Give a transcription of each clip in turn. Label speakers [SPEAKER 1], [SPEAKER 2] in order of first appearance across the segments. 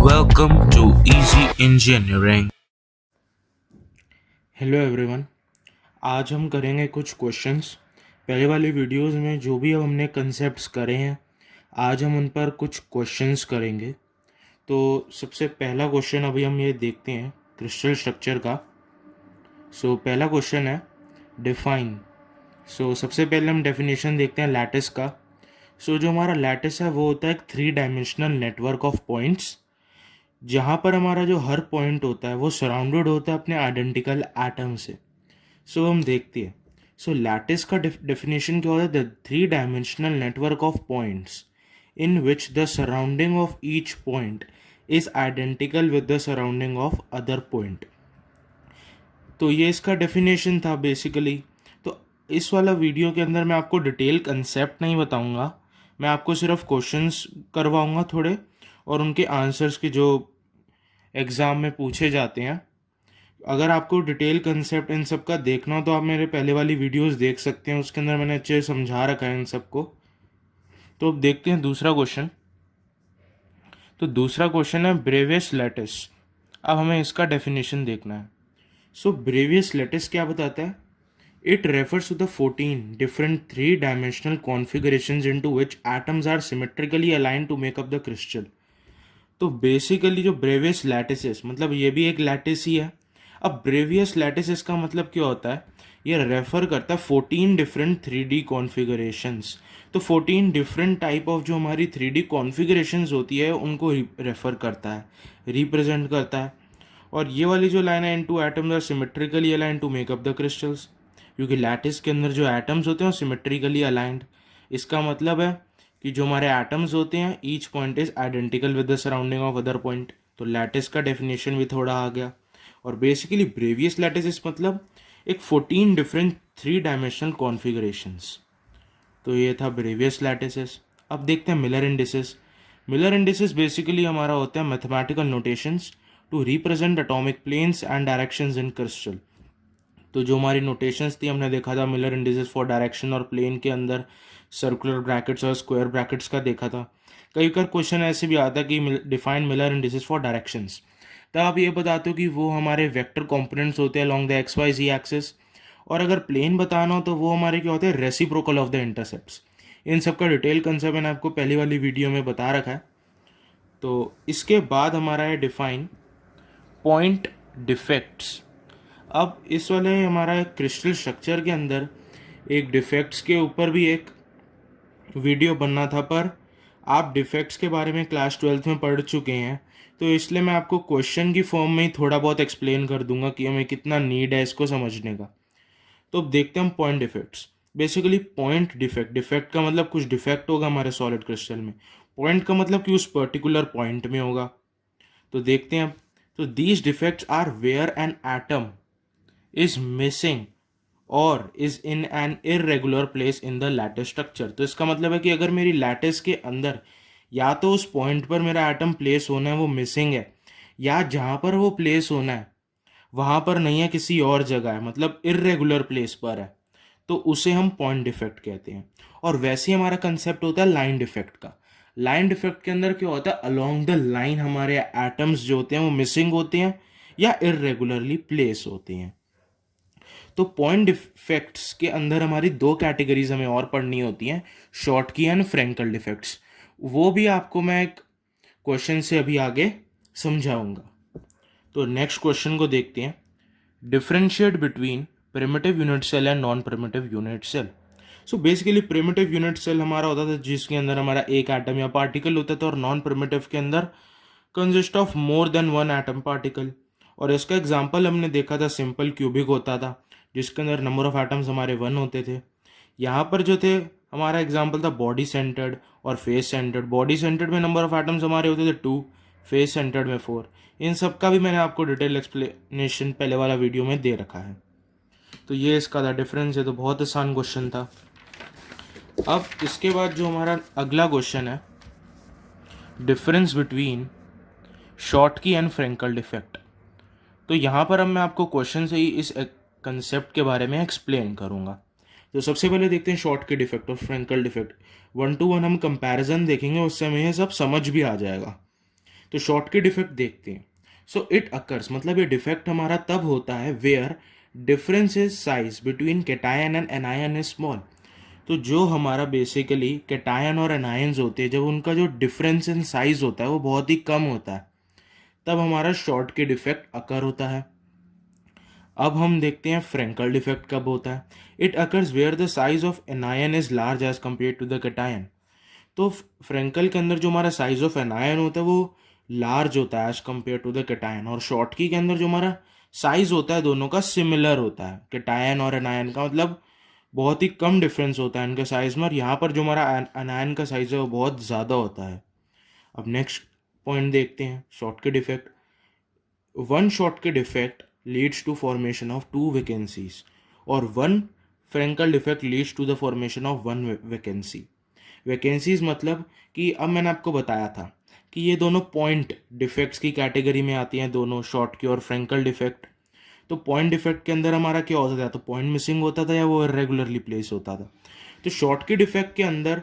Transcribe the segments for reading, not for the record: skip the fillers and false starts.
[SPEAKER 1] Welcome to Easy Engineering.
[SPEAKER 2] Hello everyone. आज हम करेंगे कुछ क्वेश्चंस। पहले वाली वीडियोस में जो भी अब हमने कंसेप्ट्स करे हैं, आज हम उन पर कुछ क्वेश्चंस करेंगे। तो सबसे पहला क्वेश्चन अभी हम ये देखते हैं क्रिस्टल स्ट्रक्चर का। पहला क्वेश्चन है डिफाइन। सबसे पहले हम डेफिनेशन देखते हैं लैटिस का। जो हमारा लैटिस है वो होता है एक 3 डायमेंशनल नेटवर्क ऑफ पॉइंट्स, जहाँ पर हमारा जो हर पॉइंट होता है वो सराउंडेड होता है अपने आइडेंटिकल एटम से। हम देखते हैं। लैटिस का डेफिनेशन क्या होता है? The 3 dimensional network of points in which the surrounding of each point is identical with the surrounding of other point. तो ये इसका डेफिनेशन था बेसिकली। तो इस वाला वीडियो के अंदर मैं आपको डिटेल कंसेप्ट नहीं बताऊंगा, मैं आपको सिर्फ क्वेश्चंस करवाऊंगा थोड़े, और उनके आंसर्स के जो एग्ज़ाम में पूछे जाते हैं। अगर आपको डिटेल कंसेप्ट इन सब का देखना हो तो आप मेरे पहले वाली वीडियोस देख सकते हैं, उसके अंदर मैंने अच्छे से समझा रखा है इन सबको। तो अब देखते हैं दूसरा क्वेश्चन। तो दूसरा क्वेश्चन है ब्रेवियस लैटिस। अब हमें इसका डेफिनेशन देखना है। ब्रेवियस लैटिस क्या बताता है? It refers to the 14 different 3 dimensional configurations into which atoms are symmetrically aligned to make up the crystal. तो बेसिकली जो ब्रेवियस लैटिस मतलब ये भी एक लैटिस ही है। अब ब्रेवियस लैटिस का मतलब क्या होता है? ये रेफर करता है 14 डिफरेंट 3D कॉन्फ़िगरेशंस। तो 14 डिफरेंट टाइप ऑफ जो हमारी 3D कॉन्फ़िगरेशंस होती है उनको रेफर करता है, रिप्रेजेंट करता है। और ये वाली जो लाइन है, into atoms are symmetrically aligned to make up the crystals, क्योंकि लैटिस के अंदर जो एटम्स होते हैं वो सिमेट्रिकली अलाइंड। इसका मतलब है कि जो हमारे एटम्स होते हैं each point is identical with the surrounding of other point. तो लैटिस का डेफिनेशन भी थोड़ा आ गया। और बेसिकली ब्रेवियस लैटिस मतलब एक 14 डिफरेंट 3 डायमेंशनल कॉन्फ़िगरेशंस। तो ये था ब्रेवियस लैटिस। अब देखते हैं Miller indices. Miller indices basically हमारा होता है mathematical notations to represent atomic planes and directions in crystal. तो जो हमारी नोटेशंस थी हमने देखा था मिलर इंडिसेस फॉर डायरेक्शन, और प्लेन के अंदर सर्कुलर ब्रैकेट्स और स्क्वायर ब्रैकेट्स का देखा था। कई बार क्वेश्चन ऐसे भी आता है कि define Miller indices for directions. तब आप ये बताते हो कि वो हमारे वेक्टर कंपोनेंट्स होते हैं along the X Y Z axis, और अगर प्लेन बताना हो तो वो हमारे क्या होते हैं? Reciprocal of the intercepts. इन सब का डिटेल कंसेप्ट मैंने आपको पहली वाली वीडियो में बता रखा है। तो इसके बाद हमारा है डिफाइन पॉइंट डिफेक्ट्स। अब इस वाले हमारा क्रिस्टल स्ट्रक्चर के अंदर एक डिफेक्ट्स के ऊपर भी एक वीडियो बनना था, पर आप डिफेक्ट्स के बारे में क्लास 12th में पढ़ चुके हैं, तो इसलिए मैं आपको क्वेश्चन की फॉर्म में ही थोड़ा बहुत एक्सप्लेन कर दूंगा कि हमें कितना नीड है इसको समझने का। तो अब देखते हैं हम point defects. Basically point defect, defect का मतलब कुछ डिफेक्ट होगा हमारे सॉलिड क्रिस्टल में, पॉइंट का मतलब कि उस पर्टिकुलर पॉइंट में होगा। तो देखते हैं अब। तो these defects are where an atom is missing और is in an irregular place in the lattice structure. तो इसका मतलब है कि अगर मेरी लैटिस के अंदर या तो उस पॉइंट पर मेरा एटम प्लेस होना है वो मिसिंग है, या जहाँ पर वो प्लेस होना है वहाँ पर नहीं है, किसी और जगह है, मतलब इरेगुलर प्लेस पर है, तो उसे हम पॉइंट डिफेक्ट कहते हैं। और वैसे ही हमारा कंसेप्ट होता है लाइन डिफेक्ट का। लाइन डिफेक्ट के अंदर क्या होता है? अलोंग द लाइन हमारे एटम्स जो होते हैं वो मिसिंग होते हैं या इरेगुलरली प्लेस होते हैं। तो पॉइंट डिफेक्ट्स के अंदर हमारी 2 कैटेगरीज हमें और पढ़नी होती हैं, शॉर्ट की एंड फ्रेंकल डिफेक्ट्स। वो भी आपको मैं एक क्वेश्चन से अभी आगे समझाऊंगा। तो नेक्स्ट क्वेश्चन को देखते हैं। Differentiate between primitive unit cell and non primitive unit cell. Basically primitive unit cell हमारा होता था जिसके अंदर हमारा एक एटम या पार्टिकल होता था, और नॉन प्रिमिटिव के अंदर consist of more than one atom particle. और इसका एग्जांपल हमने देखा था सिंपल क्यूबिक होता था जिसके अंदर नंबर ऑफ एटम्स हमारे 1 होते थे। यहाँ पर जो थे हमारा एग्जांपल था बॉडी सेंटर्ड और फेस सेंटर्ड। बॉडी सेंटर्ड में नंबर ऑफ एटम्स हमारे होते थे 2, फेस सेंटर्ड में 4। इन सब का भी मैंने आपको डिटेल एक्सप्लेनेशन पहले वाला वीडियो में दे रखा है। तो ये इसका था डिफरेंस है। तो बहुत आसान क्वेश्चन था। अब इसके बाद जो हमारा अगला क्वेश्चन है, डिफरेंस बिटवीन शॉर्ट की एंड फ्रेंकल डिफेक्ट। तो यहाँ पर अब मैं आपको क्वेश्चन से ही इस कंसेप्ट के बारे में एक्सप्लेन करूँगा। तो सबसे पहले देखते हैं शॉर्ट के डिफेक्ट और फ्रेंकल डिफेक्ट। 1 to 1 हम कंपैरिजन देखेंगे, उससे हमें ये सब समझ भी आ जाएगा। तो शॉर्टकट इफेक्ट देखते हैं। सो इट अकर्स मतलब ये डिफेक्ट हमारा तब होता है where difference is size between cation and anion is small. तो जो हमारा बेसिकली कैटायन और एनायंस होते हैं, जब उनका जो डिफरेंस इन साइज होता है वो बहुत ही कम होता है, तब हमारा शॉर्टकट इफेक्ट अकर होता है। अब हम देखते हैं फ्रेंकल डिफेक्ट कब होता है। It occurs where the size of anion is large as compare to the cation. तो फ्रेंकल के अंदर जो हमारा साइज ऑफ एनायन होता है वो लार्ज होता है as compare to the cation, और शॉर्टकी के अंदर जो हमारा साइज होता है दोनों का सिमिलर होता है, कैटायन और एनायन का मतलब बहुत ही कम डिफरेंस होता है इनके साइज में, और यहाँ पर जो हमारा एनायन का साइज है वो बहुत ज़्यादा होता है। अब नेक्स्ट पॉइंट देखते हैं shortcut effect. One shortcut effect leads to formation of two vacancies और one Frenkel defect leads to the formation of one vacancy। Vacancies मतलब कि अब मैंने आपको बताया था कि ये दोनों पॉइंट डिफेक्ट्स की कैटेगरी में आती हैं, दोनों शॉर्ट की और फ्रेंकल डिफेक्ट। तो पॉइंट डिफेक्ट के अंदर हमारा क्या होता था, तो पॉइंट मिसिंग होता था या वो इरेगुलरली प्लेस होता था। तो शॉर्ट की डिफेक्ट के अंदर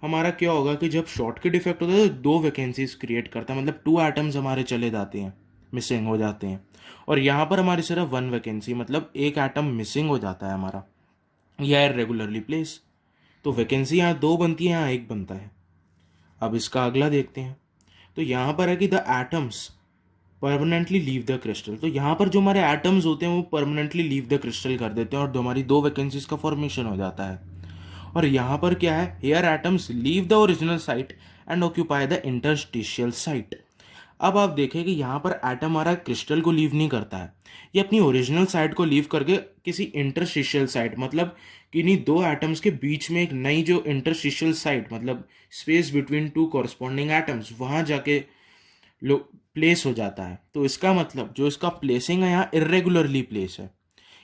[SPEAKER 2] हमारा क्या होगा कि जब शॉर्ट की डिफेक्ट होता है तो दो वैकेंसीज क्रिएट करता है, मतलब टू एटम्स हमारे चले जाते हैं, मिसिंग हो जाते हैं। और यहाँ पर हमारी सिर्फ वन वैकेंसी मतलब एक एटम मिसिंग हो जाता है हमारा, या इरेगुलरली प्लेस। तो वैकेंसी यहाँ दो बनती है, यहाँ एक बनता है। अब इसका अगला देखते हैं। तो यहाँ पर है कि the atoms permanently leave the crystal. तो यहाँ पर जो हमारे एटम्स होते हैं वो परमानेंटली लीव द क्रिस्टल कर देते हैं और हमारी दो वैकेंसीज का फॉर्मेशन हो जाता है। और यहाँ पर क्या है, here atoms leave the original site and occupy the interstitial site. अब आप देखें कि यहाँ पर एटम हमारा क्रिस्टल को लीव नहीं करता है, ये अपनी ओरिजिनल साइट को लीव करके किसी इंटरस्टिशियल साइट मतलब किन्हीं दो एटम्स के बीच में एक नई जो इंटरस्टिशियल साइट मतलब space between two corresponding atoms, वहाँ जाके प्लेस हो जाता है। तो इसका मतलब जो इसका प्लेसिंग है यहाँ इरेगुलरली प्लेस है,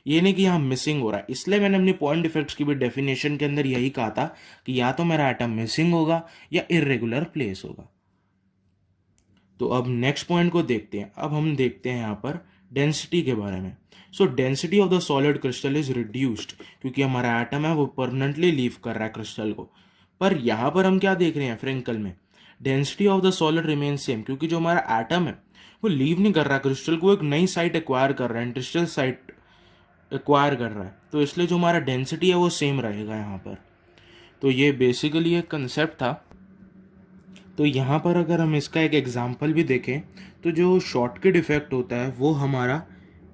[SPEAKER 2] ये नहीं कि यहाँ मिसिंग हो रहा है। इसलिए मैंने अपनी पॉइंट डिफेक्ट्स की भी डेफिनेशन के अंदर यही कहा था कि या तो मेरा एटम मिसिंग होगा या इरेगुलर प्लेस होगा। तो अब नेक्स्ट पॉइंट को देखते हैं। अब हम देखते हैं यहाँ पर डेंसिटी के बारे में। सो density of the solid crystal is reduced, क्योंकि हमारा एटम है वो परमानेंटली लीव कर रहा है क्रिस्टल को। पर यहाँ पर हम क्या देख रहे हैं फ्रेंकल में, density of the solid remain same, क्योंकि जो हमारा एटम है वो लीव नहीं कर रहा क्रिस्टल को, एक नई साइट एक्वायर कर रहा है, इंटरस्टिशियल साइट एक्वायर कर रहा है। तो इसलिए जो हमारा डेंसिटी है वो सेम रहेगा यहाँ पर। तो ये बेसिकली एक कंसेप्ट था। तो यहाँ पर अगर हम इसका एक एग्जांपल भी देखें तो जो शॉर्टकट इफेक्ट होता है वो हमारा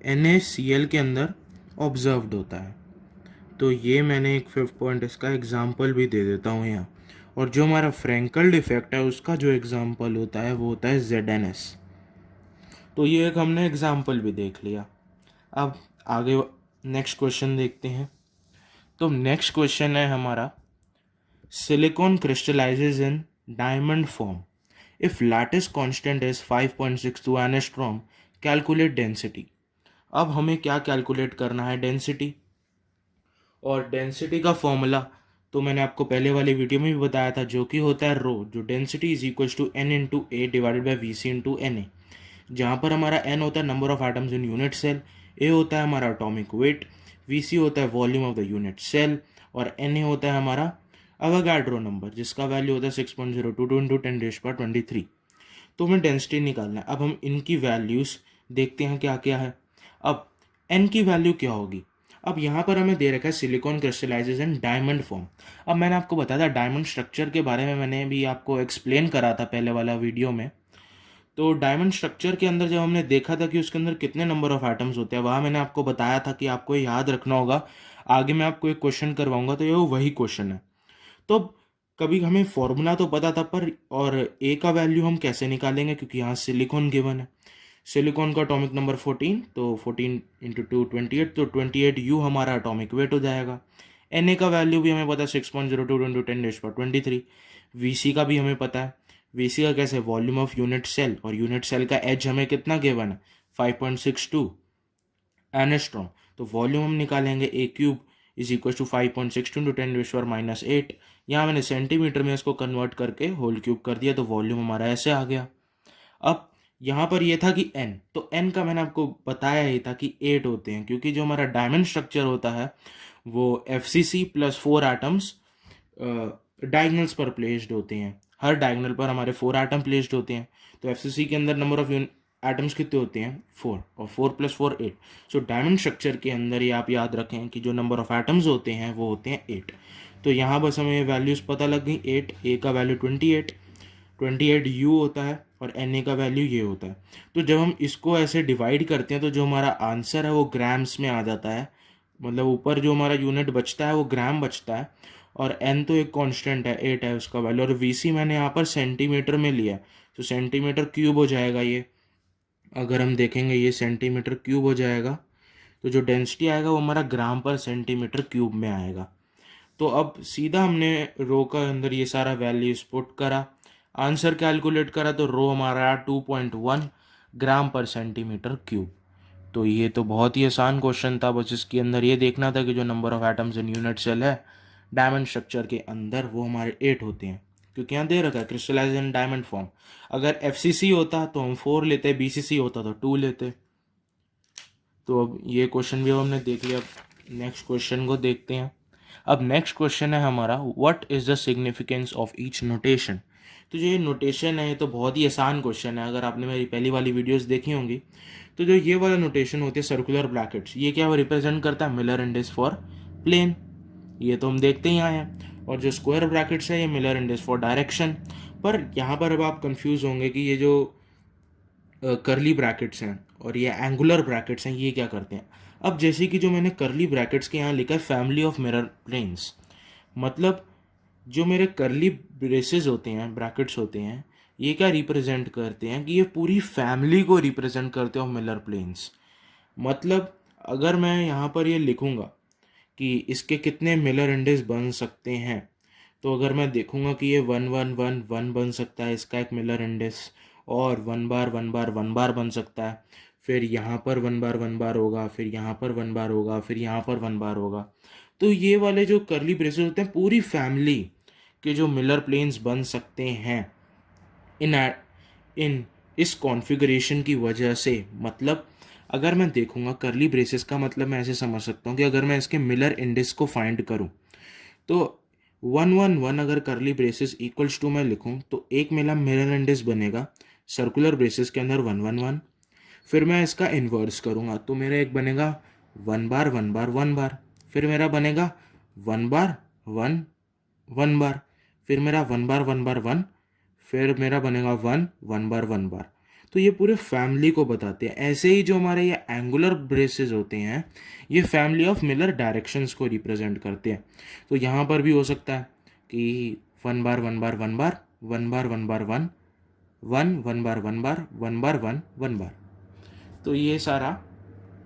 [SPEAKER 2] NaCl के अंदर ऑब्जर्व्ड होता है। तो ये मैंने एक 5th पॉइंट इसका एग्जांपल भी दे देता हूँ यहाँ। और जो हमारा फ्रेंकल डिफेक्ट है उसका जो एग्जांपल होता है वो होता है ZnS। तो ये एक हमने एग्जांपल भी देख लिया। अब आगे नेक्स्ट क्वेश्चन देखते हैं। तो नेक्स्ट क्वेश्चन है हमारा, silicon crystallises in diamond form if lattice constant is 5.62 angstrom, calculate density. अब हमें क्या कैलकुलेट करना है, डेंसिटी। और डेंसिटी का फॉर्मूला तो मैंने आपको पहले वाली वीडियो में भी बताया था, जो कि होता है रो, जो density is equal to N into A divided by V C into N A, जहाँ पर हमारा N होता है number of atoms in unit cell, A होता है हमारा एटॉमिक वेट, वी सी होता है volume of the unit cell, और एन ए होता है हमारा अवोगाड्रो नंबर जिसका वैल्यू होता है 6.022 इंटू 10⁻23। तो हमें डेंसिटी निकालना है। अब हम इनकी वैल्यूज़ देखते हैं क्या क्या है। अब एन की वैल्यू क्या होगी, अब यहाँ पर हमें दे रखा है silicon crystallises in diamond form. अब मैंने आपको बताया था डायमंड स्ट्रक्चर के बारे में, मैंने भी आपको एक्सप्लेन करा था पहले वाला वीडियो में। तो डायमंड स्ट्रक्चर के अंदर जब हमने देखा था कि उसके अंदर कितने नंबर ऑफ एटम्स होते हैं, वहाँ मैंने आपको बताया था कि आपको याद रखना होगा, आगे मैं आपको एक क्वेश्चन करवाऊंगा तो ये वही क्वेश्चन है। तो कभी हमें फॉर्मूला तो पता था पर और ए का वैल्यू हम कैसे निकालेंगे, क्योंकि यहाँ सिलिकॉन गिवन है। सिलिकॉन का एटॉमिक नंबर 14, तो 14 इंटू 2 28, तो 28 यू हमारा एटॉमिक वेट हो जाएगा। एन ए का वैल्यू भी हमें पता है 6.02 इंटू 10⁻23। वी सी का भी हमें पता है, वी सी का कैसे, वॉल्यूम ऑफ यूनिट सेल, और यूनिट सेल का एच हमें कितना गिवन है 5.62 एंगस्ट्रॉम। तो वॉल्यूम हम निकालेंगे a cube is equal to 5.62 into 10⁻⁸। यहाँ मैंने सेंटीमीटर में इसको कन्वर्ट करके होल क्यूब कर दिया, तो वॉल्यूम हमारा ऐसे आ गया। अब यहाँ पर ये था कि n, तो n का मैंने आपको बताया ही था कि 8 होते हैं, क्योंकि जो हमारा डायमंड स्ट्रक्चर होता है वो FCC प्लस 4 एटम्स डायगोनल्स पर प्लेस्ड होते हैं। हर डायगोनल पर हमारे 4 एटम प्लेस्ड होते हैं। तो एफसीसी के अंदर नंबर ऑफ एटम्स कितने होते हैं 4, और 4 + 4 8। सो डायमंड स्ट्रक्चर के अंदर ये आप याद रखें कि जो नंबर ऑफ एटम्स होते हैं वो होते हैं 8। तो यहाँ बस हमें वैल्यूज़ पता लग गई। 8 ए का वैल्यू 28 यू होता है और एन ए का वैल्यू ये होता है। तो जब हम इसको ऐसे डिवाइड करते हैं तो जो हमारा आंसर है वो ग्राम्स में आ जाता है, मतलब ऊपर जो हमारा यूनिट बचता है वो ग्राम बचता है। और एन तो एक कांस्टेंट है, 8 है उसका वैल्यू, और वीसी मैंने यहाँ पर सेंटीमीटर में लिया है, तो सेंटीमीटर क्यूब हो जाएगा ये। अगर हम देखेंगे ये सेंटीमीटर क्यूब हो जाएगा, तो जो डेंसिटी आएगा वो हमारा ग्राम पर सेंटीमीटर क्यूब में आएगा। तो अब सीधा हमने रो का अंदर ये सारा वैल्यूज पुट करा, आंसर कैलकुलेट करा, तो रो हमारा आया 2.1 ग्राम पर सेंटीमीटर क्यूब। तो ये तो बहुत ही आसान क्वेश्चन था, बस इसके अंदर ये देखना था कि जो number of atoms in unit cell है डायमंड स्ट्रक्चर के अंदर वो हमारे 8 होते हैं, क्योंकि यहाँ दे रखा है क्रिस्टलाइज इन डायमंड फॉर्म। अगर एफसीसी होता तो हम 4 लेते, बीसीसी होता तो 2 लेते। तो अब ये क्वेश्चन भी अब हमने देख लिया। नेक्स्ट क्वेश्चन को देखते हैं। अब नेक्स्ट क्वेश्चन है हमारा, what is the significance of each notation. तो जो ये नोटेशन है ये तो बहुत ही आसान क्वेश्चन है। अगर आपने मेरी पहली वाली वीडियोस देखी होंगी तो जो ये वाला नोटेशन होती है सर्कुलर ब्रैकेट्स, ये क्या रिप्रेजेंट करता है, मिलर इंडेक्स फॉर प्लेन, ये तो हम देखते ही आए हैं। और जो स्क्वायर ब्रैकेट्स है ये मिलर इंडेक्स फॉर डायरेक्शन। पर यहाँ पर अब आप कंफ्यूज होंगे कि ये जो करली ब्रैकेट्स हैं और ये एंगुलर ब्रैकेट्स हैं ये क्या करते हैं। अब जैसे कि जो मैंने करली ब्रैकेट्स के यहाँ लिखा है फैमिली ऑफ मिरर प्लेन्स, मतलब जो मेरे करली ब्रेसेस होते हैं, ब्रैकेट्स होते हैं, ये क्या रिप्रेजेंट करते हैं कि ये पूरी फैमिली को रिप्रेजेंट करते हो मिलर प्लेन्स। मतलब अगर मैं यहाँ पर ये लिखूँगा कि इसके कितने मिलर इंडेक्स बन सकते हैं, तो अगर मैं देखूंगा कि ये 1 1 1 1 बन सकता है इसका एक मिलर इंडेक्स, और 1 बार 1 बार 1 बार बन सकता है, फिर यहाँ पर 1 बार 1 बार होगा, फिर यहाँ पर 1 बार होगा, फिर यहाँ पर 1 बार होगा। तो ये वाले जो करली ब्रेसेस होते हैं पूरी फैमिली के जो मिलर प्लेन्स बन सकते हैं इन इन इस कॉन्फ़िगरेशन की वजह से। मतलब अगर मैं देखूंगा करली ब्रेसेस का मतलब मैं ऐसे समझ सकता हूँ कि अगर मैं इसके मिलर इंडेक्स को फाइंड करूँ तो 1 1 1 अगर करली ब्रेसेस इक्वल्स टू मैं लिखूँ तो एक मेरा मिरर इंडेक्स बनेगा सर्कुलर ब्रेसेस के अंदर 1 1 1। फिर मैं इसका इन्वर्स करूँगा तो मेरा एक बनेगा 1 बार 1 बार 1 बार, फिर मेरा बनेगा 1 बार 1 1 बार, फिर मेरा 1 बार 1 बार 1, फिर मेरा बनेगा 1 1 बार 1 बार। तो ये पूरे फैमिली को बताते हैं। ऐसे ही जो हमारे ये एंगुलर ब्रेसेस होते हैं ये फैमिली ऑफ मिलर डायरेक्शंस को रिप्रेजेंट करते हैं। तो यहाँ पर भी हो सकता है कि 1 बार 1 बार 1 बार 1 बार 1 बार 1 1 1 बार 1 बार 1 बार 1 1 बार। तो ये सारा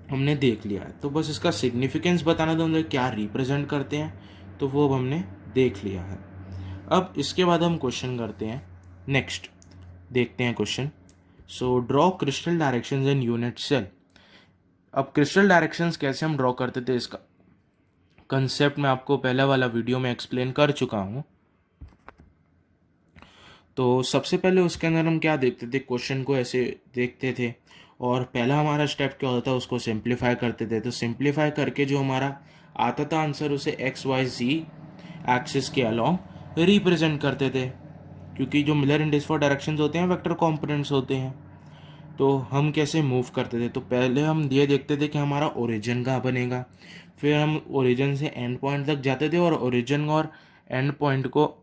[SPEAKER 2] हमने देख लिया है। तो बस इसका सिग्निफिकेंस बताना था, मतलब क्या रिप्रेजेंट करते हैं, तो वो अब हमने देख लिया है। अब इसके बाद हम क्वेश्चन करते हैं। नेक्स्ट देखते हैं question. So draw crystal directions in unit cell. अब क्रिस्टल डायरेक्शंस कैसे हम ड्रॉ करते थे इसका कंसेप्ट मैं आपको पहला वाला वीडियो में एक्सप्लेन कर चुका हूँ। तो सबसे पहले उसके अंदर हम क्या देखते थे, क्वेश्चन को ऐसे देखते थे और पहला हमारा स्टेप क्या होता था, उसको सिंप्लीफाई करते थे। तो सिंप्लीफाई करके जो हमारा आता था आंसर उसे एक्स वाई जी एक्सिस के अलॉन्ग रिप्रेजेंट करते थे, क्योंकि जो मिलर इंडेक्स फॉर डायरेक्शंस होते हैं वेक्टर कंपोनेंट्स होते हैं। तो हम कैसे मूव करते थे, तो पहले हम ये देखते थे कि हमारा ओरिजिन कहाँ बनेगा, फिर हम ओरिजिन से एंड पॉइंट तक जाते थे और ओरिजिन और एंड पॉइंट को,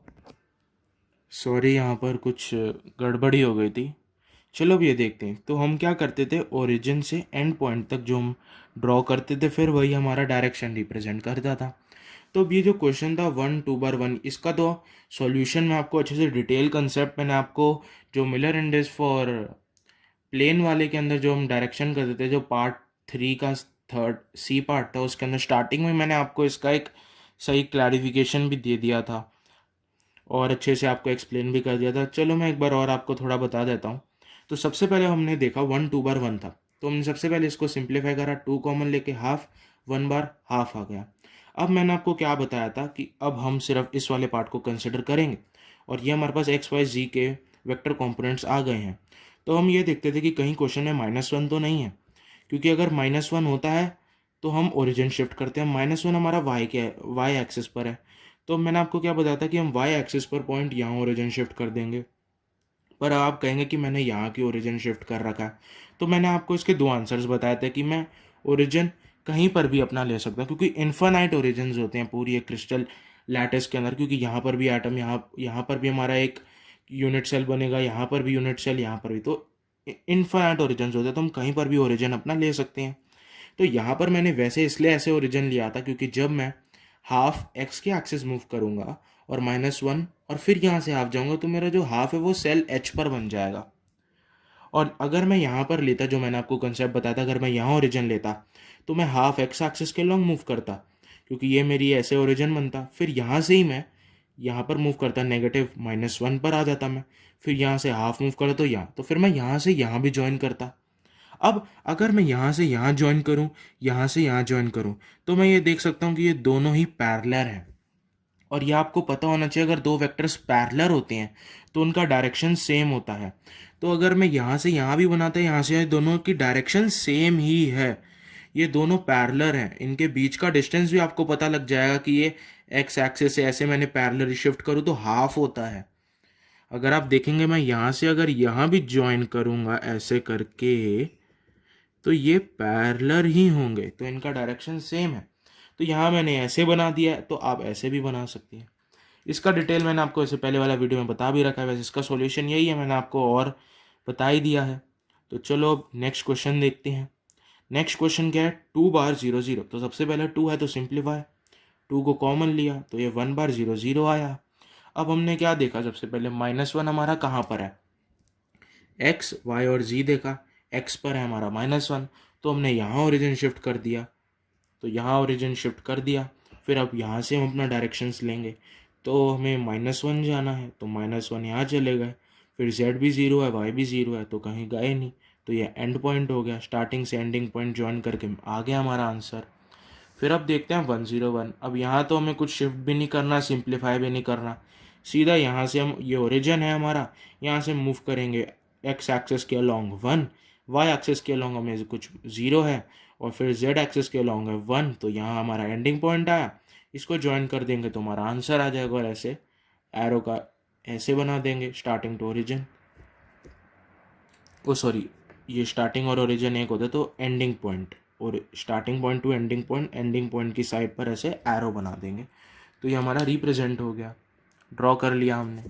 [SPEAKER 2] सॉरी यहाँ पर कुछ गड़बड़ी हो गई थी, चलो अब ये देखते हैं। तो हम क्या करते थे, ओरिजिन से एंड पॉइंट तक जो हम ड्रॉ करते थे फिर वही हमारा डायरेक्शन रिप्रेजेंट करता था। तो अब ये जो क्वेश्चन था 1 2 बार 1, इसका तो सॉल्यूशन में आपको अच्छे से डिटेल कंसेप्ट मैंने आपको जो मिलर इंडेक्स फॉर प्लेन वाले के अंदर जो हम डायरेक्शन करते थे, जो पार्ट 3 का थर्ड सी पार्ट था उसके अंदर स्टार्टिंग में मैंने आपको इसका एक सही क्लैरिफिकेशन भी दे दिया था और अच्छे से आपको एक्सप्लेन भी कर दिया था। चलो मैं एक बार और आपको थोड़ा बता देता हूँ। तो सबसे पहले हमने देखा 1 2 बार 1 था, तो हमने सबसे पहले इसको सिंप्लीफाई करा, 2 कॉमन लेके हाफ, 1 बार हाफ आ गया। अब मैंने आपको क्या बताया था कि अब हम सिर्फ इस वाले पार्ट को कंसिडर करेंगे और ये हमारे पास एक्स वाई जी के वेक्टर कंपोनेंट्स आ गए हैं। तो हम ये देखते थे कि कहीं क्वेश्चन में -1 तो नहीं है, क्योंकि अगर -1 होता है तो हम ओरिजिन शिफ्ट करते हैं। -1 हमारा वाई के वाई एक्सिस पर है, तो मैंने आपको क्या बताया था कि हम वाई एक्सिस पर पॉइंट यहाँ ओरिजिन शिफ्ट कर देंगे, पर आप कहेंगे कि मैंने यहाँ की ओरिजिन शिफ्ट कर रखा है। तो मैंने आपको इसके दो आंसर्स बताए थे कि मैं ओरिजिन कहीं पर भी अपना ले सकता हूँ, क्योंकि इन्फानाइट ओरिजिन्स होते हैं पूरी एक क्रिस्टल लैटिस के अंदर, क्योंकि यहाँ पर भी एटम, यहाँ पर भी हमारा एक यूनिट सेल बनेगा, यहाँ पर भी यूनिट सेल, यहाँ पर भी, तो इन्फानाइट ओरिजिन्स होते हैं, तो हम कहीं पर भी ओरिजिन अपना ले सकते हैं। तो यहाँ पर मैंने वैसे इसलिए ऐसे ओरिजिन लिया था क्योंकि जब मैं हाफ एक्स के एक्सिस मूव करूँगा और -1 और फिर यहाँ से हाफ जाऊँगा, तो मेरा जो हाफ है वो सेल एच पर बन जाएगा। और अगर मैं यहाँ पर लेता, जो मैंने आपको कंसेप्ट बताया था, अगर मैं यहाँ ओरिजिन लेता तो मैं हाफ एक्स एक्सिस के लॉन्ग मूव करता, क्योंकि ये मेरी ऐसे ओरिजिन बनता। फिर यहाँ से ही मैं यहाँ पर मूव करता, नेगेटिव -1 पर आ जाता मैं, फिर यहाँ से हाफ मूव करता तो यहाँ, तो फिर मैं यहाँ से यहाँ भी ज्वाइन करता। अब अगर मैं यहाँ से यहाँ ज्वाइन करूँ, यहाँ से यहाँ ज्वाइन करूँ, तो मैं ये देख सकता हूँ कि ये दोनों ही पैरेलल हैं। और ये आपको पता होना चाहिए, अगर दो वेक्टर्स पैरेलल होते हैं तो उनका डायरेक्शन सेम होता है। तो अगर मैं यहाँ से यहाँ भी बनाता, यहाँ से दोनों की डायरेक्शन सेम ही है, ये दोनों पैरेलल हैं, इनके बीच का डिस्टेंस भी आपको पता लग जाएगा कि ये एक्स एक्सिस से ऐसे मैंने पैरेलल शिफ्ट करूँ तो हाफ होता है। अगर आप देखेंगे मैं यहाँ से अगर यहाँ भी ज्वाइन करूँगा ऐसे करके, तो ये पैरेलल ही होंगे, तो इनका डायरेक्शन सेम है। तो यहाँ मैंने ऐसे बना दिया है, तो आप ऐसे भी बना सकती हैं। इसका डिटेल मैंने आपको ऐसे पहले वाला वीडियो में बता भी रखा है, वैसे इसका सॉल्यूशन यही है, मैंने आपको और बता ही दिया है। तो चलो अब नेक्स्ट क्वेश्चन देखते हैं। नेक्स्ट क्वेश्चन क्या है, 2 बार 0 0। तो सबसे पहले 2 है तो सिंप्लीफाई, 2 को कॉमन लिया तो ये 1 बार 0 0 आया। अब हमने क्या देखा, सबसे पहले -1 हमारा कहाँ पर है, एक्स वाई और जी देखा, एक्स पर है हमारा -1, तो हमने यहाँ ओरिजिन शिफ्ट कर दिया, तो यहाँ ओरिजिन शिफ्ट कर दिया। फिर अब यहाँ से हम अपना डायरेक्शंस लेंगे, तो हमें -1 जाना है, तो -1 यहाँ चले गए, फिर z भी 0 है, y भी 0 है, तो कहीं गए नहीं, तो ये एंड पॉइंट हो गया। स्टार्टिंग से एंडिंग पॉइंट ज्वाइन करके आ गया हमारा आंसर। फिर अब देखते हैं 1 0 1। अब यहाँ तो हमें कुछ शिफ्ट भी नहीं करना, सिंप्लीफाई भी नहीं करना, सीधा यहाँ से हम, ये ओरिजिन है हमारा, यहाँ से मूव करेंगे एक्स एक्सिस के अलॉन्ग 1, वाई एक्सिस के अलॉन्ग हमें कुछ 0 है, और फिर जेड एक्सिस के अलॉन्ग है 1, तो यहाँ हमारा एंडिंग पॉइंट आया। इसको ज्वाइन कर देंगे तो हमारा आंसर आ जाएगा, और ऐसे एरो का ऐसे बना देंगे, starting to origin, O sorry, ये स्टार्टिंग और ओरिजिन एक होता है, तो एंडिंग पॉइंट और starting point to ending point की साइड पर ऐसे एरो बना देंगे। तो ये हमारा रिप्रेजेंट हो गया, ड्रॉ कर लिया हमने।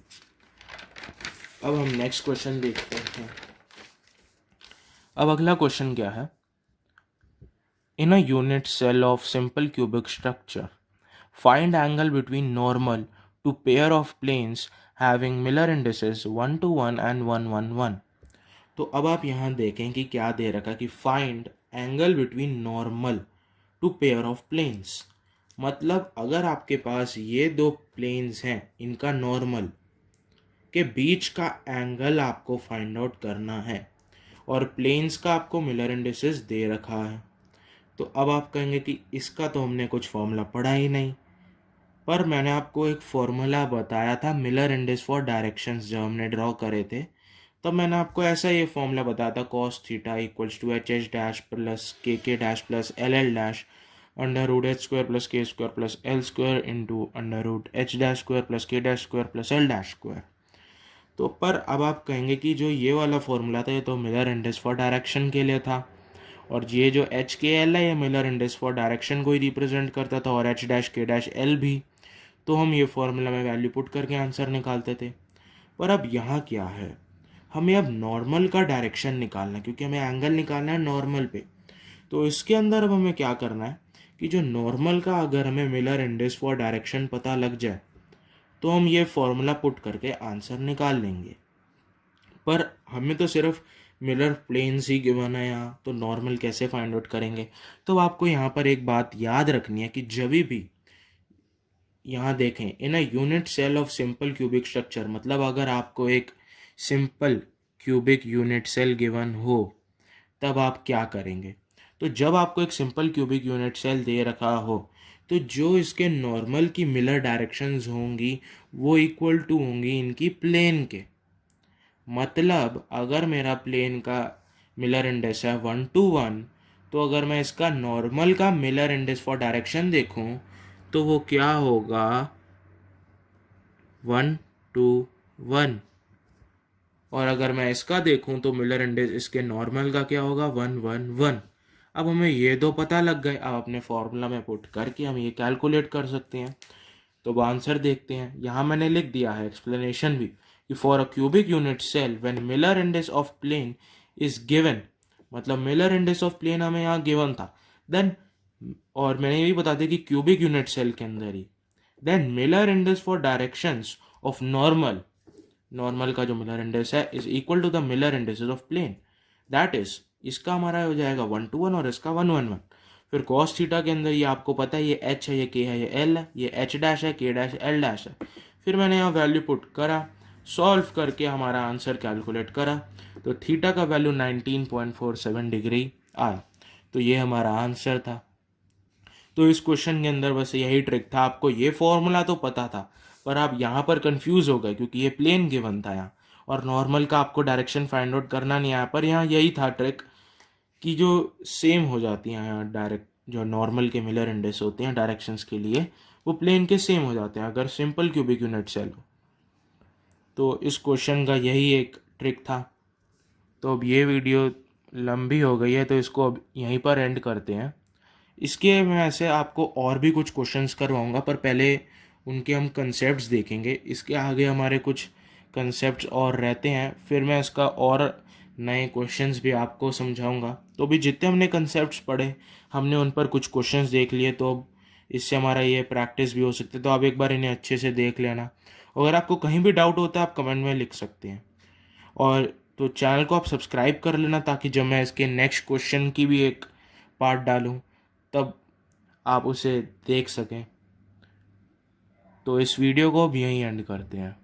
[SPEAKER 2] अब हम नेक्स्ट क्वेश्चन देखते हैं। अब अगला क्वेश्चन क्या है, in a unit cell of simple cubic structure find angle between normal to pair of planes having Miller indices 1 to 1 and 1 1 1। तो अब आप यहाँ देखें कि क्या दे रखा कि find angle between normal to pair of planes, मतलब अगर आपके पास ये दो प्लेन्स हैं, इनका नॉर्मल के बीच का एंगल आपको फाइंड आउट करना है, और प्लेन्स का आपको मिलर इंडिसेस दे रखा है। तो अब आप कहेंगे कि इसका तो हमने कुछ फॉर्मूला पढ़ा ही नहीं, पर मैंने आपको एक फॉर्मूला बताया था मिलर इंडिस फॉर डायरेक्शंस, जब हमने ड्रॉ करे थे तब मैंने आपको ऐसा ये फॉर्मूला बताया था, cos theta equals to h h dash plus k dash plus l l dash under root h square plus k square plus l square into under root h dash square plus k dash square plus l dash square. तो पर अब आप कहेंगे कि जो ये वाला formula था ये तो मिलर इंडिस फॉर डायरेक्शन के लिए था, और ये जो एच के एल है ये मिलर इंडिस फॉर डायरेक्शन को ही रिप्रेजेंट करता था, और एच डैश के डैश एल भी। तो हम ये फॉर्मूला में वैल्यू पुट करके आंसर निकालते थे। पर अब यहाँ क्या है, हमें अब नॉर्मल का डायरेक्शन निकालना है, क्योंकि हमें एंगल निकालना है नॉर्मल पे। तो इसके अंदर अब हमें क्या करना है कि जो नॉर्मल का अगर हमें मिलर इंडिस फॉर डायरेक्शन पता लग जाए तो हम ये फॉर्मूला पुट करके आंसर निकाल लेंगे। पर हमें तो सिर्फ मिलर प्लेन्स ही गिवन है यहाँ, तो नॉर्मल कैसे फाइंड आउट करेंगे। तो आपको यहाँ पर एक बात याद रखनी है कि जब भी यहाँ देखें in a unit cell of simple cubic structure, मतलब अगर आपको एक simple cubic unit cell given हो तब आप क्या करेंगे। तो जब आपको एक सिंपल क्यूबिक यूनिट सेल दे रखा हो तो जो इसके नॉर्मल की मिलर डायरेक्शंस होंगी वो इक्वल टू होंगी इनकी प्लेन के। मतलब अगर मेरा प्लेन का मिलर इंडेक्स है 1 to 1, तो अगर मैं इसका नॉर्मल का मिलर इंडेक्स फॉर डायरेक्शन देखूं तो वो क्या होगा, 1 2 1। और अगर मैं इसका देखूं तो मिलर इंडेक्स इसके नॉर्मल का क्या होगा, 1 1 1। अब हमें ये दो पता लग गए, अब अपने फॉर्मूला में पुट करके हम ये कैलकुलेट कर सकते हैं। तो अब आंसर देखते हैं। यहाँ मैंने लिख दिया है एक्सप्लेनेशन भी कि for a cubic unit cell when Miller index of plane is given, मतलब मिलर इंडेक्स ऑफ प्लेन हमें यहाँ गिवन था, देन और मैंने ये भी बता दिया कि क्यूबिक यूनिट सेल के अंदर ही, then Miller index for directions of normal, normal का जो मिलर इंडेक्स है is equal to the Miller indexes of plane, that is इसका हमारा हो जाएगा 1 2 1 और इसका 1 1 1। फिर कॉस थीटा के अंदर ये आपको पता है, ये एच है, ये के है, ये एल है, ये एच डैश है, के डैश एल डैश है। फिर मैंने यहाँ वैल्यू पुट करा, सॉल्व करके हमारा आंसर कैलकुलेट करा, तो थीटा का वैल्यू 19.47 डिग्री आया। तो ये हमारा आंसर था। तो इस क्वेश्चन के अंदर बस यही ट्रिक था। आपको ये फॉर्मूला तो पता था, पर आप यहाँ पर कंफ्यूज हो गए क्योंकि ये प्लेन गिवन था यहाँ, और नॉर्मल का आपको डायरेक्शन फाइंड आउट करना नहीं आया। पर यहाँ यही था ट्रिक कि जो सेम हो जाती हैं यहाँ, डायरेक्ट जो नॉर्मल के मिलर इंडेक्स होते हैं डायरेक्शंस के लिए, वो प्लेन के सेम हो जाते हैं अगर सिंपल क्यूबिक यूनिट सेल हो। तो इस क्वेश्चन का यही एक ट्रिक था। तो अब ये वीडियो लंबी हो गई है, तो इसको अब यहीं पर एंड करते हैं। इसके मैं ऐसे आपको और भी कुछ क्वेश्चंस करवाऊंगा, पर पहले उनके हम कंसेप्ट्स देखेंगे। इसके आगे हमारे कुछ कंसेप्ट्स और रहते हैं, फिर मैं इसका और नए क्वेश्चंस भी आपको समझाऊंगा। तो भी जितने हमने कंसेप्ट्स पढ़े, हमने उन पर कुछ क्वेश्चंस देख लिए, तो अब इससे हमारा ये प्रैक्टिस भी हो सकती है। तो आप एक बार इन्हें अच्छे से देख लेना। अगर आपको कहीं भी डाउट होता है आप कमेंट में लिख सकते हैं। और तो चैनल को आप सब्सक्राइब कर लेना, ताकि जब मैं इसके नेक्स्ट क्वेश्चन की भी एक पार्ट डालूं तब आप उसे देख सकें। तो इस वीडियो को भी यहीं एंड करते हैं।